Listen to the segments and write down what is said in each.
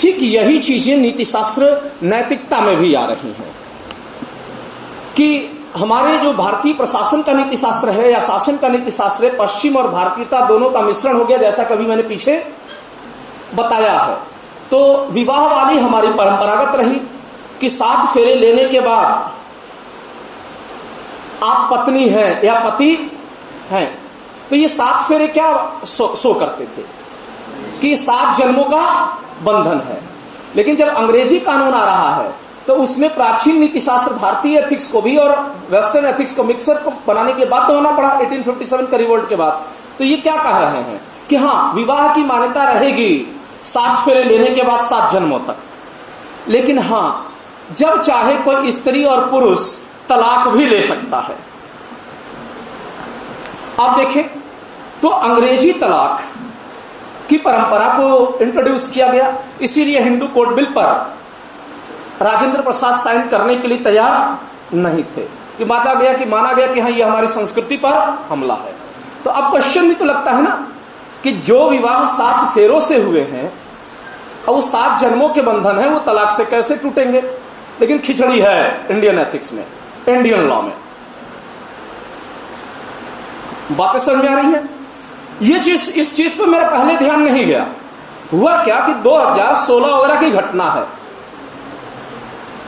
ठीक यही चीजें नीति शास्त्र नैतिकता में भी आ रही हैं कि हमारे जो भारतीय प्रशासन का नीति शास्त्र है या शासन का नीति शास्त्र है, पश्चिम और भारतीयता दोनों का मिश्रण हो गया, जैसा कभी मैंने पीछे बताया है। तो विवाह वाली हमारी परंपरागत रही कि 7 फेरे लेने के बाद आप पत्नी हैं या पति हैं। तो ये 7 फेरे क्या शो करते थे कि 7 जन्मों का बंधन है। लेकिन जब अंग्रेजी कानून आ रहा है तो उसमें प्राचीन नीति शास्त्र भारतीय एथिक्स को भी और वेस्टर्न एथिक्स को मिक्सर को बनाने के बाद तो होना पड़ा 1857 का रिवोल्ट के बाद। तो ये क्या कह रहे हैं कि हाँ, विवाह की मान्यता रहेगी 7 फेरे लेने के बाद 7 जन्मों तक। लेकिन हाँ, जब चाहे कोई स्त्री और पुरुष तलाक भी ले सकता है। आप देखें तो अंग्रेजी तलाक की परंपरा को इंट्रोड्यूस किया गया, इसीलिए हिंदू कोड बिल पर राजेंद्र प्रसाद साइन करने के लिए तैयार नहीं थे कि माना गया कि हाँ, ये हमारी संस्कृति पर हमला है। तो अब क्वेश्चन भी तो लगता है ना कि जो विवाह 7 फेरों से हुए हैं और वो 7 जन्मों के बंधन है, वो तलाक से कैसे टूटेंगे? लेकिन खिचड़ी है इंडियन एथिक्स में, इंडियन लॉ में। बातें समझ में आ रही है? ये चीज, इस चीज पर मेरा पहले ध्यान नहीं गया। हुआ क्या कि 2016 वगैरह की घटना है,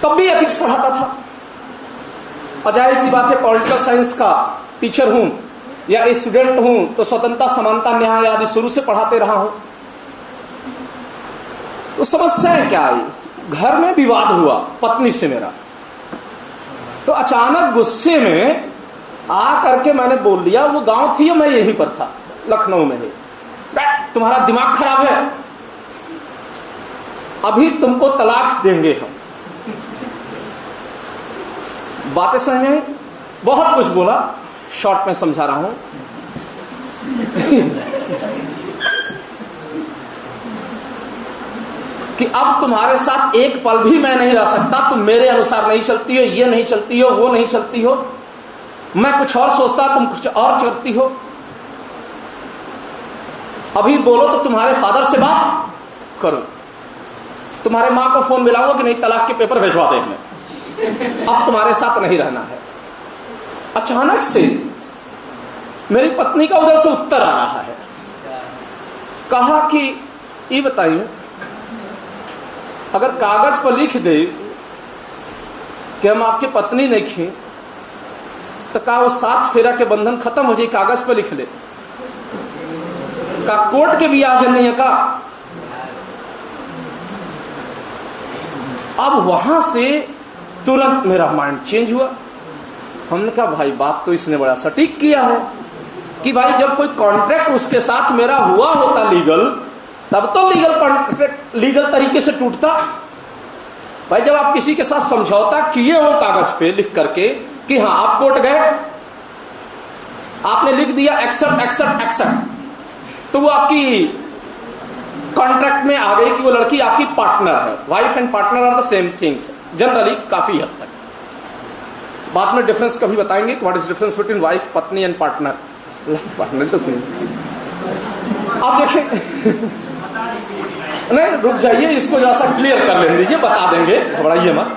तब भी एथिक्स पढ़ाता था। और जाहिर सी बात है, पॉलिटिकल साइंस का टीचर हूं या स्टूडेंट हूं तो स्वतंत्रता, समानता, न्याय आदि शुरू से पढ़ाते रहा हूं। तो समस्या क्या आई? घर में विवाद हुआ पत्नी से मेरा, तो अचानक गुस्से में आ करके मैंने बोल दिया, वो गांव थी और मैं यहीं पर था, लखनऊ में ही, तुम्हारा दिमाग खराब है, अभी तुमको तलाक देंगे हम। बातें समझ में आई? बहुत कुछ बोला, शॉर्ट में समझा रहा हूं। कि अब तुम्हारे साथ एक पल भी मैं नहीं रह सकता, तुम मेरे अनुसार नहीं चलती हो, ये नहीं चलती हो, वो नहीं चलती हो, मैं कुछ और सोचता, तुम कुछ और करती हो। अभी बोलो तो तुम्हारे फादर से बात करो, तुम्हारे माँ को फोन मिलाऊंगा कि नहीं तलाक के पेपर भिजवा दे हमें, अब तुम्हारे साथ नहीं रहना है। अचानक से मेरी पत्नी का उधर से उत्तर आ रहा है, कहा कि ये बताइए, अगर कागज पर लिख दे कि हम आपकी पत्नी नहीं थी तो का वो 7 फेरा के बंधन खत्म हो जाए, कागज पर लिख ले, का कोर्ट के भी आजन नहीं है का। अब वहां से तुरंत मेरा माइंड चेंज हुआ। हमने कहा भाई बात तो इसने बड़ा सटीक किया है कि भाई जब कोई कॉन्ट्रैक्ट उसके साथ मेरा हुआ होता लीगल, तब तो लीगल कॉन्ट्रैक्ट लीगल तरीके से टूटता। भाई जब आप किसी के साथ समझौता किए हो कागज पे लिख करके कि हाँ आप कोर्ट गए, आपने लिख दिया एक्सेप्ट एक्सेप्ट एक्सेप्ट, तो वो आपकी कॉन्ट्रैक्ट में आ गई कि वो लड़की आपकी पार्टनर है। Wife and partner are the same things generally, काफी हद तक। बाद में डिफरेंस कभी बताएंगे, what is difference between wife, पत्नी एंड पार्टनर। पार्टनर तो आप देखें नहीं, रुक जाइए, इसको जरा सा क्लियर कर लेने दीजिए, बता देंगे, घबराइए मत।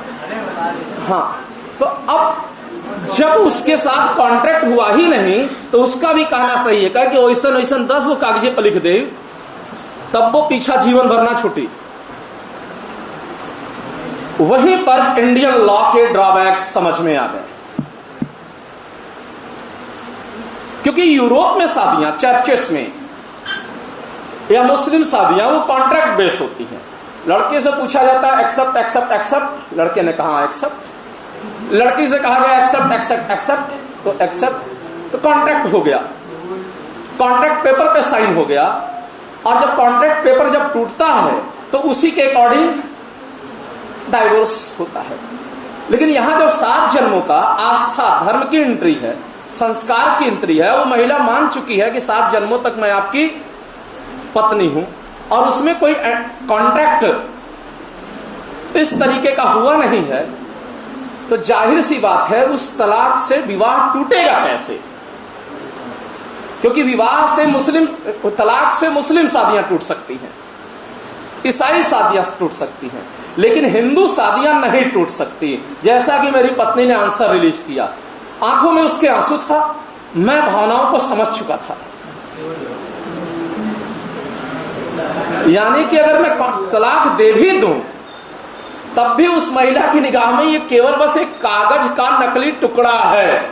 हाँ, तो अब जब उसके साथ कॉन्ट्रैक्ट हुआ ही नहीं तो उसका भी कहना सही है कि ओइसन ओइसन 10 वो कागजे पर लिख दे, तब वो पीछा जीवन भर ना छूटी। वहीं पर इंडियन लॉ के ड्रॉबैक्स समझ में आ गए, क्योंकि यूरोप में शादियां चर्चेस में या मुस्लिम शादियां वो कॉन्ट्रैक्ट बेस होती हैं। लड़के से पूछा जाता है एक्सेप्ट एक्सेप्ट एक्सेप्ट, लड़के ने कहा एक्सेप्ट, लड़की से कहा गया एक्सेप्ट एक्सेप्ट एक्सेप्ट, तो एक्सेप्ट, तो कॉन्ट्रैक्ट हो गया, कॉन्ट्रैक्ट पेपर पे साइन हो गया। और जब कॉन्ट्रैक्ट पेपर जब टूटता है तो उसी के अकॉर्डिंग डाइवोर्स होता है। लेकिन यहां जब 7 जन्मों का आस्था धर्म की एंट्री है, संस्कार की एंट्री है, वो महिला मान चुकी है कि 7 जन्मों तक मैं आपकी पत्नी हूं, और उसमें कोई कॉन्ट्रैक्ट इस तरीके का हुआ नहीं है, तो जाहिर सी बात है उस तलाक से विवाह टूटेगा कैसे? क्योंकि विवाह से मुस्लिम, तलाक से मुस्लिम शादियां टूट सकती हैं, ईसाई शादियां टूट सकती हैं, लेकिन हिंदू शादियां नहीं टूट सकती। जैसा कि मेरी पत्नी ने आंसर रिलीज किया, आंखों में उसके आंसू था, मैं भावनाओं को समझ चुका था। यानी कि अगर मैं तलाक दे भी दूं तब भी उस महिला की निगाह में ये केवल बस एक कागज का नकली टुकड़ा है,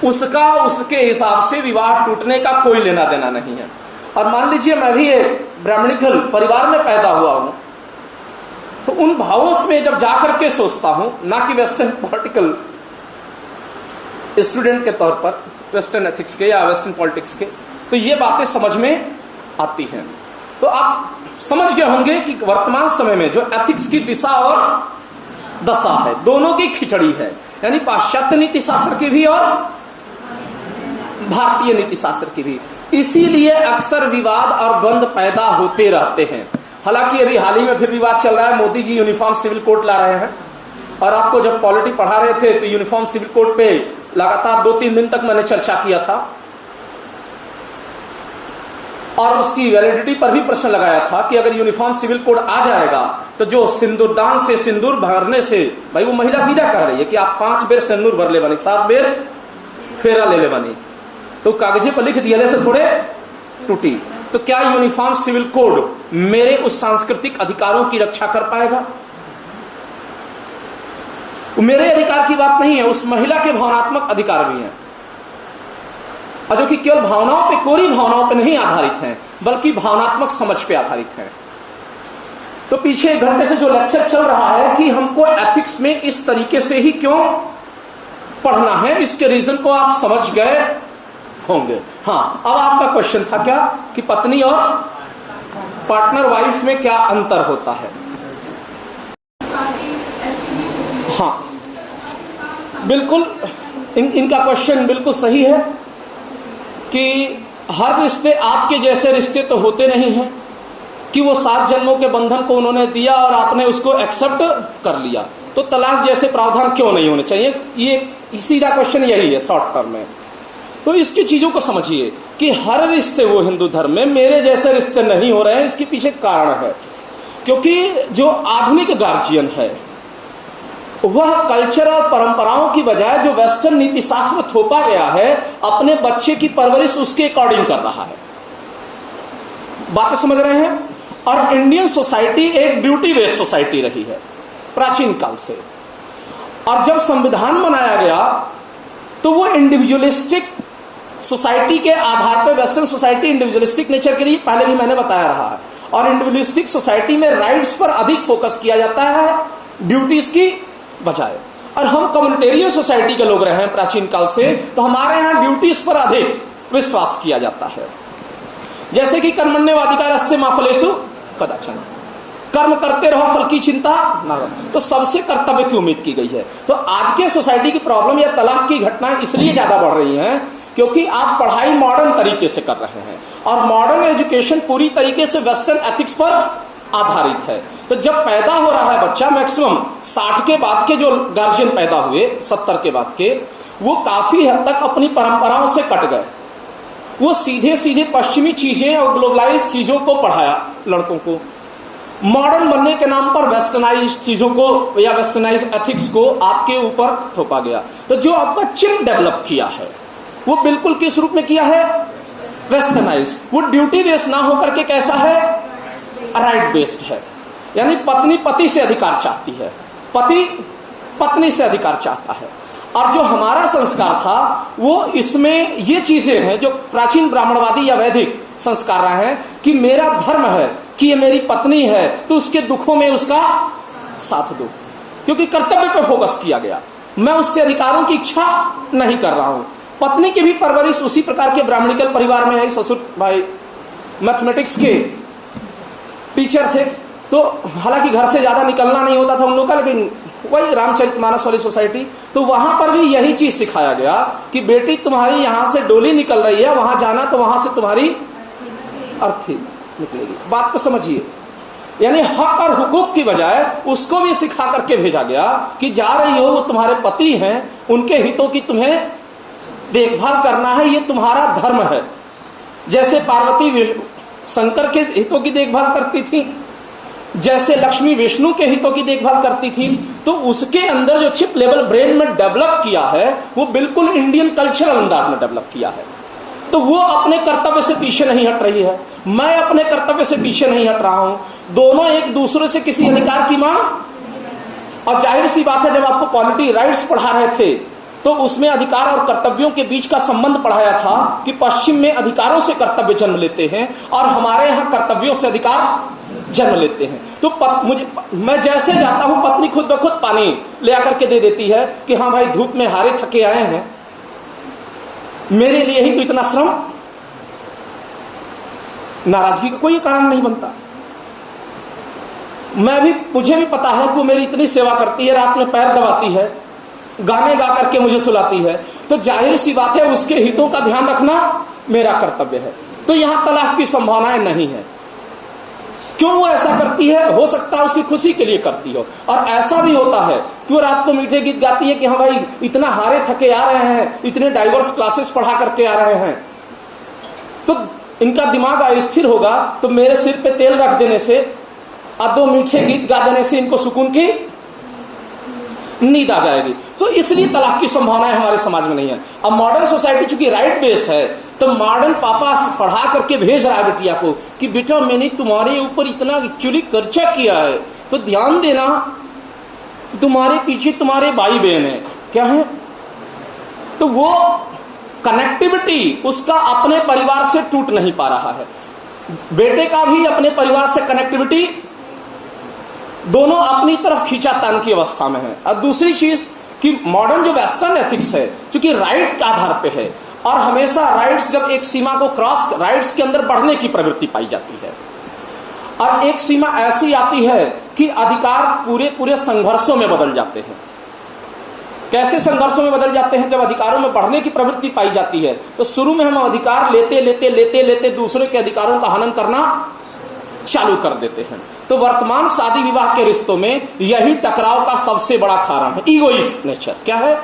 उसका उसके हिसाब से विवाह टूटने का कोई लेना देना नहीं है। और मान लीजिए मैं भी एक ब्राह्मणिकल परिवार में पैदा हुआ हूं, तो उन भावों में जब जाकर के सोचता हूं, ना कि वेस्टर्न पॉलिटिकल स्टूडेंट के तौर पर, वेस्टर्न एथिक्स के या वेस्टर्न पॉलिटिक्स के, तो ये बातें समझ में आती हैं। तो आप समझ गए होंगे कि वर्तमान समय में जो एथिक्स की दिशा और दशा है, दोनों की खिचड़ी है, यानी पाश्चात्य नीति शास्त्र की भी और भारतीय नीति शास्त्र की भी। इसीलिए अक्सर विवाद और द्वंद्व पैदा होते रहते हैं। हालांकि अभी हाल ही में फिर विवाद चल रहा है, Modi ji uniform civil code ला रहे हैं, और आपको जब पॉलिटी पढ़ा रहे थे तो यूनिफॉर्म सिविल कोड पे लगातार 2-3 दिन तक मैंने चर्चा किया था, और उसकी वैलिडिटी पर भी प्रश्न लगाया था कि अगर यूनिफॉर्म सिविल कोड आ जाएगा तो जो सिंदूरदान से सिंदूर भरने से, भाई वो महिला सीधा कह रही है कि आप 5 बेर सिंदूर भर ले बनी, 7 बेर फेरा ले ले बनी, तो कागजे पर लिख दिया से थोड़े टूटी। तो क्या यूनिफॉर्म सिविल कोड मेरे उस सांस्कृतिक अधिकारों की रक्षा कर पाएगा? मेरे अधिकार की बात नहीं है, उस महिला के भावनात्मक अधिकार भी हैं, और जो कि केवल भावनाओं पे, कोरी भावनाओं पे नहीं आधारित हैं, बल्कि भावनात्मक समझ पे आधारित हैं। तो पीछे 1 घंटे से जो लेक्चर चल रहा है कि हमको एथिक्स में इस तरीके से ही क्यों पढ़ना है, इसके रीजन को आप समझ गए होंगे। हाँ, अब आपका क्वेश्चन था क्या कि पत्नी और पार्टनर वाइफ में क्या अंतर होता है? हाँ, बिल्कुल इनका क्वेश्चन बिल्कुल सही है कि हर रिश्ते आपके जैसे रिश्ते तो होते नहीं हैं कि वो 7 जन्मों के बंधन को उन्होंने दिया और आपने उसको एक्सेप्ट कर लिया, तो तलाक जैसे प्रावधान क्यों नहीं होने चाहिए? ये सीधा क्वेश्चन यही है शॉर्ट टर्म में। तो इसकी चीजों को समझिए कि हर रिश्ते वो हिंदू धर्म में मेरे जैसे रिश्ते नहीं हो रहे हैं। इसके पीछे कारण है क्योंकि जो आधुनिक गार्जियन है वह कल्चर और परंपराओं की बजाय जो वेस्टर्न नीति शास्त्र थोपा गया है, अपने बच्चे की परवरिश उसके अकॉर्डिंग कर रहा है। बातें समझ रहे हैं? और इंडियन सोसाइटी एक ड्यूटी बेस्ड सोसाइटी रही है प्राचीन काल से, और जब संविधान बनाया गया तो वो इंडिविजुअलिस्टिक सोसाइटी के आधार पर, वेस्टर्न सोसाइटी इंडिविजुअलिस्टिक नेचर के लिए पहले भी मैंने बताया रहा है, और इंडिविजुअलिस्टिक सोसाइटी में राइट्स पर अधिक फोकस किया जाता है ड्यूटीज की बजाय। और हम कम्युनिटेरियन सोसाइटी के लोग रहे हैं प्राचीन काल से, तो हमारे यहां ड्यूटीज पर अधिक विश्वास किया जाता है। जैसे कि कर्मण्येवाधिकारस्ते मा फलेषु कदाचन, कर्म करते रहो फल की चिंता न करो, तो सबसे कर्तव्य की उम्मीद की गई है। तो आज के सोसाइटी की प्रॉब्लम या तलाक की घटनाएं इसलिए ज्यादा बढ़ रही हैं क्योंकि आप पढ़ाई मॉडर्न तरीके से कर रहे हैं, और मॉडर्न एजुकेशन पूरी तरीके से वेस्टर्न एथिक्स पर आधारित है। तो जब पैदा हो रहा है बच्चा, मैक्सिमम 60 के बाद के जो गार्जियन पैदा हुए, 70 के बाद के, वो काफी हद तक अपनी परंपराओं से कट गए। वो सीधे सीधे पश्चिमी चीजें और ग्लोबलाइज चीजों को पढ़ाया लड़कों को, मॉडर्न बनने के नाम पर वेस्टर्नाइज चीजों को या वेस्टर्नाइज एथिक्स को आपके ऊपर थोपा गया। तो जो आपका चिप डेवलप किया है वो बिल्कुल किस रूप में किया है? वेस्टर्नाइज। वो ड्यूटी बेस्ड ना होकर के कैसा है? राइट बेस्ड है। यानी पत्नी पति से अधिकार चाहती है, पति पत्नी से अधिकार चाहता है। और जो हमारा संस्कार था वो इसमें ये चीजें हैं जो प्राचीन ब्राह्मणवादी या वैदिक संस्कार रहे हैं कि मेरा धर्म है कि ये मेरी पत्नी है तो उसके दुखों में उसका साथ दो, क्योंकि कर्तव्य पर फोकस किया गया। मैं उससे अधिकारों की इच्छा नहीं कर रहा हूं। पत्नी की भी परवरिश उसी प्रकार के ब्राह्मणिकल परिवार में है। ससुर भाई मैथमेटिक्स के टीचर थे, तो हालांकि घर से ज्यादा निकलना नहीं होता था उन लोगों का, लेकिन वही रामचरितमानस वाली सोसाइटी, तो वहां पर भी यही चीज सिखाया गया कि बेटी तुम्हारी यहां से डोली निकल रही है, वहां जाना तो वहां से तुम्हारी अर्थी निकलेगी। बात को समझिए, यानी हक और हुकूक की बजाय उसको भी सिखा करके भेजा गया कि जा रही हो, वो तुम्हारे पति हैं, उनके हितों की तुम्हें देखभाल करना है, ये तुम्हारा धर्म है। जैसे पार्वती शंकर के हितों की देखभाल करती थी, जैसे लक्ष्मी विष्णु के हितों की देखभाल करती थी। तो उसके अंदर जो चिप लेवल ब्रेन में डेवलप किया है वो बिल्कुल इंडियन कल्चरल अंदाज में डेवलप किया है। तो वो अपने कर्तव्य से पीछे नहीं हट रही है, मैं अपने कर्तव्य से पीछे नहीं हट रहा हूं। दोनों एक दूसरे से किसी अधिकार की मांग, और जाहिर सी बात है जब आपको पॉलिटी राइट्स पढ़ा रहे थे तो उसमें अधिकार और कर्तव्यों के बीच का संबंध पढ़ाया था कि पश्चिम में अधिकारों से कर्तव्य जन्म लेते हैं और हमारे यहां कर्तव्यों से अधिकार जन्म लेते हैं। तो मैं जैसे जाता हूं पत्नी खुद ब खुद पानी ले आकर के दे देती है कि हाँ भाई धूप में हारे थके आए हैं, मेरे लिए ही तो इतना श्रम। नाराजगी का कोई कारण नहीं बनता। मुझे भी पता है कि वो मेरी इतनी सेवा करती है, रात में पैर दबाती है, गाने गा करके मुझे सुलाती है, तो जाहिर सी बात है उसके हितों का ध्यान रखना मेरा कर्तव्य है। तो यहां तलाक की संभावनाएं नहीं है। क्यों वो ऐसा करती है? हो सकता है उसकी खुशी के लिए करती हो, और ऐसा भी होता है कि वो रात को मीठे गीत गाती है कि हाँ भाई इतना हारे थके आ रहे हैं, इतने डाइवर्स क्लासेस पढ़ा करके आ रहे हैं, तो इनका दिमाग अस्थिर होगा, तो मेरे सिर पे तेल रख देने से और 2 मीठे गीत गा देने से इनको सुकून की नींद आ जाएगी। तो इसलिए तलाक की संभावनाएं हमारे समाज में नहीं है। अब मॉडर्न सोसाइटी चूंकि राइट बेस है, तो मॉडर्न पापा पढ़ा करके भेज रहा है बिटिया को कि बेटा मैंने तुम्हारे ऊपर इतना एक्चुअली खर्चा किया है, तो ध्यान देना तुम्हारे पीछे तुम्हारे भाई बहन है, क्या है। तो वो कनेक्टिविटी उसका अपने परिवार से टूट नहीं पा रहा है, बेटे का भी अपने परिवार से कनेक्टिविटी, दोनों अपनी तरफ खींचातान की अवस्था में है। और दूसरी चीज कि मॉडर्न जो वेस्टर्न एथिक्स है क्योंकि राइट के आधार पे है, और हमेशा राइट्स जब एक सीमा को क्रॉस, राइट्स के अंदर बढ़ने की प्रवृत्ति पाई जाती है, और एक सीमा ऐसी आती है कि अधिकार पूरे पूरे संघर्षों में बदल जाते हैं। कैसे संघर्षों में बदल जाते हैं? जब अधिकारों में बढ़ने की प्रवृत्ति पाई जाती है तो शुरू में हम अधिकार लेते लेते लेते लेते दूसरे के अधिकारों का हनन करना चालू कर देते हैं। तो वर्तमान शादी विवाह के रिश्तों में यही टकराव का सबसे बड़ा कारण है, ईगोइस्ट नेचर। क्या है?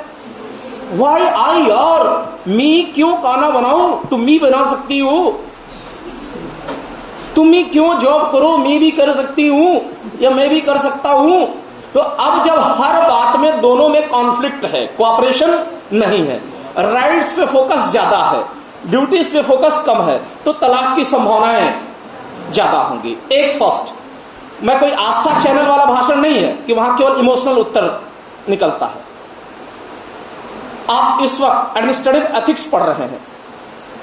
वाई आई और मी क्यों खाना बनाऊं, तुम मी बना सकती हो, तुम ही क्यों जॉब करो, मैं भी कर सकती हूं या मैं भी कर सकता हूं। तो अब जब हर बात में दोनों में कॉन्फ्लिक्ट है, कोऑपरेशन नहीं है, राइट्स पे फोकस ज्यादा है, ड्यूटीज पे फोकस कम है, तो तलाक की संभावनाएं ज्यादा होंगी। एक फर्स्ट, मैं कोई आस्था चैनल वाला भाषण नहीं है कि वहां केवल इमोशनल उत्तर निकलता है। आप इस वक्त एडमिनिस्ट्रेटिव एथिक्स पढ़ रहे हैं,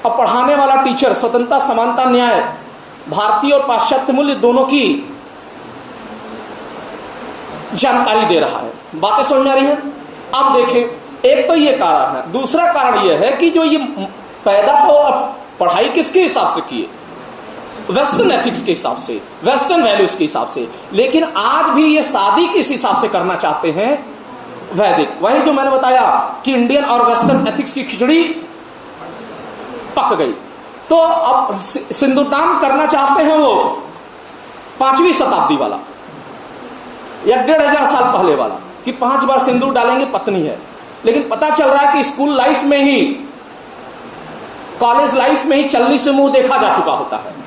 और पढ़ाने वाला टीचर स्वतंत्रता, समानता, न्याय, भारतीय और पाश्चात्य मूल्य दोनों की जानकारी दे रहा है। बातें समझ में आ रही है? अब देखें, एक तो ये कारण है, दूसरा कारण यह है कि जो ये पैदा तो अब पढ़ाई किसके हिसाब से किए? वेस्टर्न एथिक्स के हिसाब से, वेस्टर्न वैल्यूज के हिसाब से। लेकिन आज भी ये शादी किस हिसाब से करना चाहते हैं? वैदिक। वही जो मैंने बताया कि इंडियन और वेस्टर्न एथिक्स की खिचड़ी पक गई। तो अब सिंदूरदान करना चाहते हैं वो 5वीं शताब्दी वाला या 1500 साल पहले वाला कि 5 बार सिंदूर डालेंगे पत्नी है। लेकिन पता चल रहा है कि स्कूल लाइफ में ही, कॉलेज लाइफ में ही चलनी से मुंह देखा जा चुका होता है।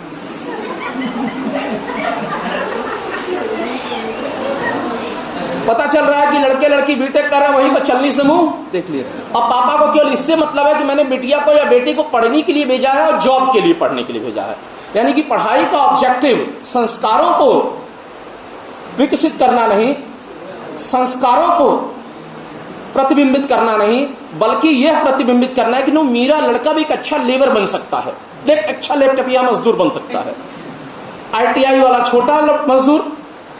पता चल रहा है कि लड़के लड़की बीटेक कर रहे हैं, वहीं पर चलनी से मुंह देख लिया। अब पापा को केवल इससे मतलब है कि मैंने बिटिया को या बेटी को पढ़ने के लिए भेजा है और जॉब के लिए पढ़ने के लिए भेजा है। यानी कि पढ़ाई का ऑब्जेक्टिव संस्कारों को विकसित करना नहीं, संस्कारों को प्रतिबिंबित करना नहीं, बल्कि यह प्रतिबिंबित करना है कि नो, मेरा लड़का भी एक अच्छा लेबर बन सकता है, एक अच्छा लैपटॉपिया मजदूर बन सकता है। ITI वाला छोटा मजदूर,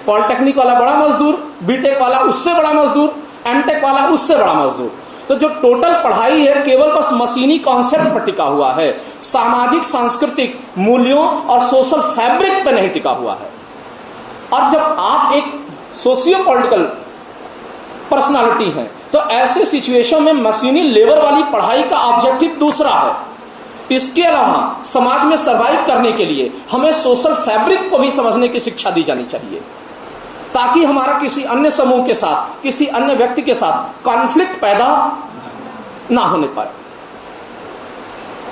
पॉलिटेक्निक वाला बड़ा मजदूर, बीटेक वाला उससे बड़ा मजदूर, एमटेक वाला उससे बड़ा मजदूर। तो जो टोटल पढ़ाई है केवल बस मशीनी कॉन्सेप्ट पर टिका हुआ है, सामाजिक सांस्कृतिक मूल्यों और सोशल फैब्रिक पर नहीं टिका हुआ है। और जब आप एक सोशियो पॉलिटिकल पर्सनालिटी हैं तो ऐसे सिचुएशन में मशीनी लेबर वाली पढ़ाई का ऑब्जेक्टिव दूसरा है। इसके अलावा समाज में सर्वाइव करने के लिए हमें सोशल फैब्रिक को भी समझने की शिक्षा दी जानी चाहिए, ताकि हमारा किसी अन्य समूह के साथ, किसी अन्य व्यक्ति के साथ कॉन्फ्लिक्ट पैदा ना होने पाए।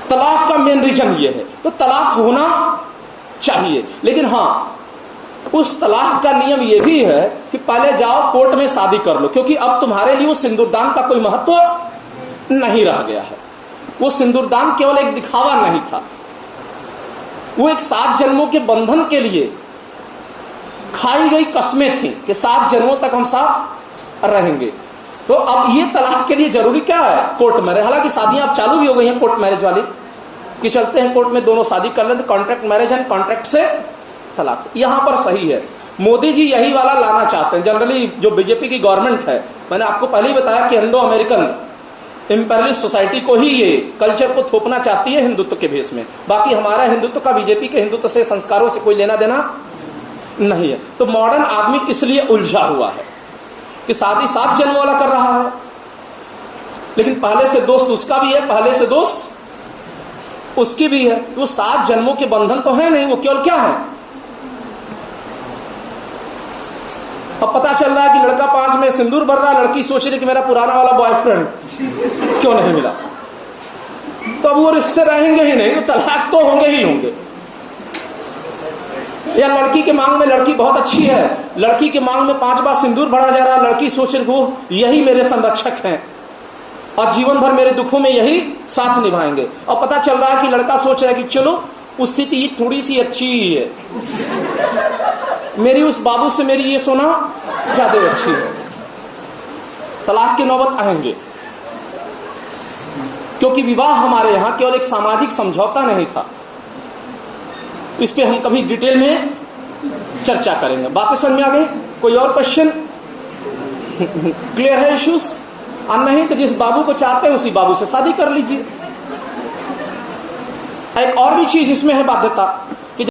तलाक का मेन रीजन ये है। तो तलाक होना चाहिए। लेकिन हाँ, उस तलाक का नियम यह भी है कि पहले जाओ कोर्ट में शादी कर लो, क्योंकि अब तुम्हारे लिए उस सिंदूरदान का कोई महत्व नहीं रह गया है। वो सिंदूरदान केवल एक दिखावा नहीं था, वो एक 7 जन्मों के बंधन के लिए खाई गई कस्में थी कि 7 जन्मों तक हम साथ रहेंगे। तो अब ये तलाक के लिए जरूरी क्या है? Court marriage. हालांकि शादियां अब चालू भी हो गई हैं कोर्ट मैरिज वाली, कि चलते हैं कोर्ट में दोनों शादी कर लेते, कॉन्ट्रैक्ट मैरिज है, कॉन्ट्रैक्ट से तलाक। यहां पर सही है, मोदी जी यही वाला लाना चाहते हैं। जनरली जो बीजेपी की गवर्नमेंट है, मैंने आपको पहले ही बताया कि इंडो अमेरिकन इंपेरियलिस्ट सोसाइटी को ही ये कल्चर को थोपना चाहती है हिंदुत्व के भेष में। बाकी हमारा हिंदुत्व का बीजेपी के हिंदुत्व से, संस्कारों से कोई लेना देना नहीं है। तो मॉडर्न आदमी इसलिए उलझा हुआ है कि शादी 7 जन्म वाला कर रहा है, लेकिन पहले से दोस्त उसका भी है, पहले से दोस्त उसकी भी है। तो 7 जन्मों के बंधन तो है नहीं, वो केवल क्या है? अब पता चल रहा है कि लड़का 5 में सिंदूर भर रहा है, लड़की सोच रही कि मेरा पुराना वाला बॉयफ्रेंड क्यों नहीं मिला, तो अब वो रिश्ते रहेंगे ही नहीं, तो तलाक तो होंगे ही होंगे। या लड़की के मांग में, लड़की बहुत अच्छी है, लड़की के मांग में 5 बार सिंदूर भरा जा रहा है, लड़की सोच रही वो यही मेरे संरक्षक हैं और जीवन भर मेरे दुखों में यही साथ निभाएंगे। और पता चल रहा है कि लड़का सोच रहा है कि चलो उस स्थिति थोड़ी सी अच्छी ही है, मेरी उस बाबू से मेरी ये सोना ज्यादा अच्छी है। तलाक की नौबत आएंगे, क्योंकि विवाह हमारे यहां केवल एक सामाजिक समझौता नहीं था। इस पे हम कभी डिटेल में चर्चा करेंगे। बातें समझ में आ गई? कोई और क्वेश्चन? क्लियर है इश्यूज? और नहीं तो जिस बाबू को चाहते हैं उसी बाबू से शादी कर लीजिए। एक और भी चीज इसमें है बाध्यता।